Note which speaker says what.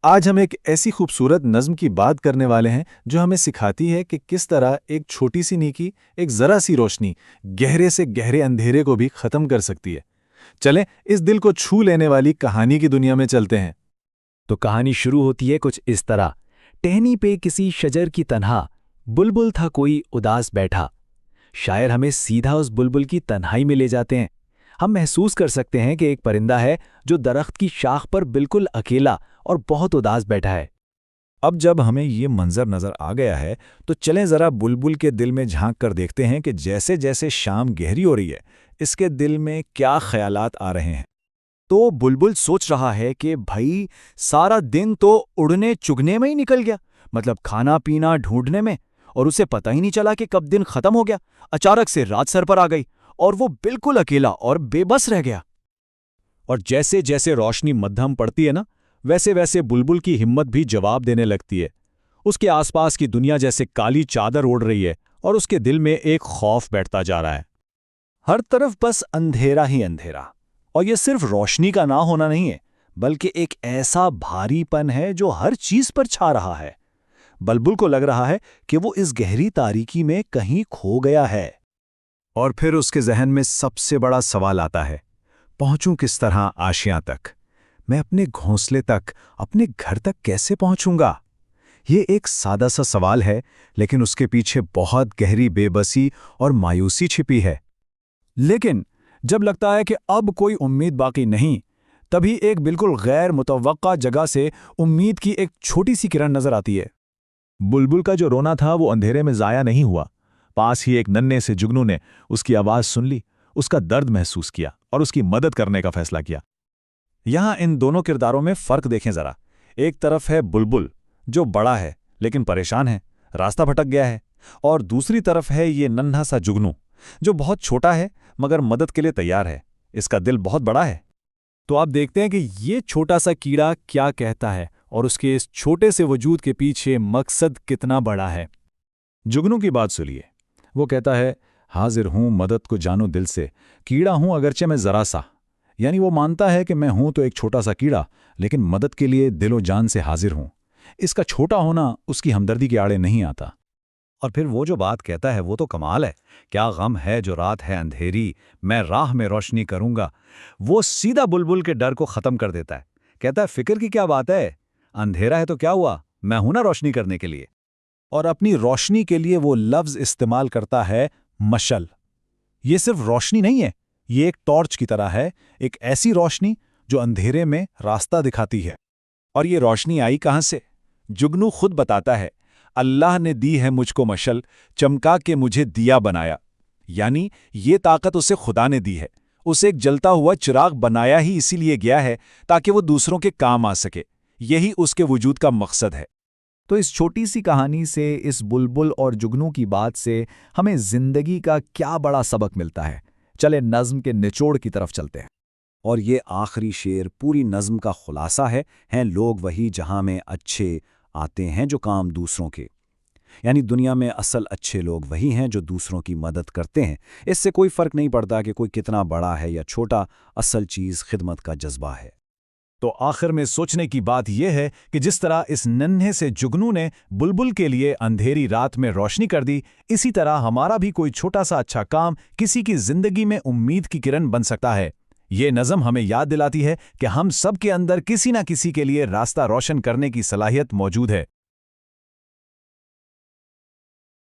Speaker 1: आज हम एक ऐसी खूबसूरत नज़्म की बात करने वाले हैं जो हमें सिखाती है कि किस तरह एक छोटी सी नेकी, एक ज़रा सी रोशनी गहरे से गहरे अंधेरे को भी ख़त्म कर सकती है। चलें इस दिल को छू लेने वाली कहानी की दुनिया में चलते हैं।
Speaker 2: तो कहानी शुरू होती है कुछ इस तरह। टहनी पे किसी शजर की तन्हा बुलबुल था कोई उदास बैठा। शायर हमें सीधा उस बुलबुल की तन्हाई में ले जाते हैं। हम महसूस कर सकते हैं कि एक परिंदा है जो दरख्त की शाख पर बिल्कुल अकेला और बहुत उदास बैठा है।
Speaker 1: अब जब हमें ये मंजर नज़र आ गया है तो चलें ज़रा बुलबुल के दिल में झांक कर देखते हैं कि जैसे जैसे शाम गहरी हो रही है इसके दिल में क्या ख्यालात आ रहे हैं।
Speaker 2: तो बुलबुल सोच रहा है कि भाई सारा दिन तो उड़ने चुगने में ही निकल गया, मतलब खाना पीना ढूंढने में, और उसे पता ही नहीं चला कि कब दिन खत्म हो गया। अचानक से रात सर पर आ गई और वो बिल्कुल अकेला और बेबस रह गया।
Speaker 1: और जैसे जैसे रोशनी मध्यम पड़ती है ना, वैसे वैसे बुलबुल की हिम्मत भी जवाब देने लगती है। उसके आसपास की दुनिया जैसे काली चादर ओढ़ रही है और उसके दिल में एक खौफ बैठता जा रहा है। हर तरफ बस अंधेरा ही अंधेरा, और ये सिर्फ रोशनी का ना होना नहीं है, बल्कि एक ऐसा भारीपन है जो हर चीज पर छा रहा है। बुलबुल को लग रहा है कि वो इस गहरी तारीकी में कहीं खो गया है। और फिर उसके जहन में सबसे बड़ा सवाल आता है, पहुंचूं किस तरह आशियां तक? मैं अपने घोंसले तक, अपने घर तक कैसे पहुंचूंगा? ये एक सादा सा सवाल है, लेकिन उसके पीछे बहुत गहरी बेबसी और मायूसी छिपी है। लेकिन जब लगता है कि अब कोई उम्मीद बाकी नहीं, तभी एक बिल्कुल गैर मुतवक्का जगह से उम्मीद की एक छोटी सी किरण नजर आती है। बुलबुल का जो रोना था वो अंधेरे में जाया नहीं हुआ। पास ही एक नन्हे से जुगनू ने उसकी आवाज सुन ली, उसका दर्द महसूस किया और उसकी मदद करने का फैसला किया। यहां इन दोनों किरदारों में फर्क देखें जरा। एक तरफ है बुलबुल जो बड़ा है लेकिन परेशान है, रास्ता भटक गया है, और दूसरी तरफ है ये नन्हा सा जुगनू जो बहुत छोटा है मगर मदद के लिए तैयार है। इसका दिल बहुत बड़ा है। तो आप देखते हैं कि ये छोटा सा कीड़ा क्या कहता है और उसके इस छोटे से वजूद के पीछे मकसद कितना बड़ा है। जुगनू की बात सुनिए। वो कहता है, हाजिर हूं मदद को जानो दिल से, कीड़ा हूं अगरचे मैं जरा सा। यानी वो मानता है कि मैं हूं तो एक छोटा सा कीड़ा, लेकिन मदद के लिए दिलो जान से हाजिर हूं। इसका छोटा होना उसकी हमदर्दी के आड़े नहीं आता। और फिर वो जो बात कहता है वो तो कमाल है। क्या गम है जो रात है अंधेरी, मैं राह में रोशनी करूंगा। वो सीधा बुलबुल के डर को खत्म कर देता है। कहता है, फिक्र की क्या बात है, अंधेरा है तो क्या हुआ, मैं हूं ना रोशनी करने के लिए। और अपनी रोशनी के लिए वो लफ्ज इस्तेमाल करता है, मशल। ये सिर्फ रोशनी नहीं है, ये एक टॉर्च की तरह है, एक ऐसी रोशनी जो अंधेरे में रास्ता दिखाती है। और ये रोशनी आई कहां से? जुगनू खुद बताता है, अल्लाह ने दी है मुझको मशल, चमका के मुझे दिया बनाया। यानी ये ताकत उसे खुदा ने दी है। उसे एक जलता हुआ चिराग बनाया ही इसीलिए गया है ताकि वो दूसरों के काम आ सके। यही उसके वजूद का मकसद है।
Speaker 2: तो इस छोटी सी कहानी से, इस बुलबुल और जुगनू की बात से हमें जिंदगी का क्या बड़ा सबक मिलता है। चले नज़्म के निचोड़ की तरफ चलते हैं।
Speaker 3: और ये आखिरी शेर पूरी नज़्म का खुलासा है, हैं लोग वही जहां में अच्छे आते हैं जो काम दूसरों के। यानी दुनिया में असल अच्छे लोग वही हैं जो दूसरों की मदद करते हैं। इससे कोई फ़र्क नहीं पड़ता कि कोई कितना बड़ा है या छोटा, असल चीज़ खिदमत का जज्बा है।
Speaker 1: तो आखिर में सोचने की बात यह है कि जिस तरह इस नन्हे से जुगनू ने बुलबुल के लिए अंधेरी रात में रोशनी कर दी, इसी तरह हमारा भी कोई छोटा सा अच्छा काम किसी की जिंदगी में उम्मीद की किरण बन सकता है। ये नज़म हमें याद दिलाती है कि हम सब के अंदर किसी न किसी के लिए रास्ता रोशन करने की सलाहियत मौजूद है।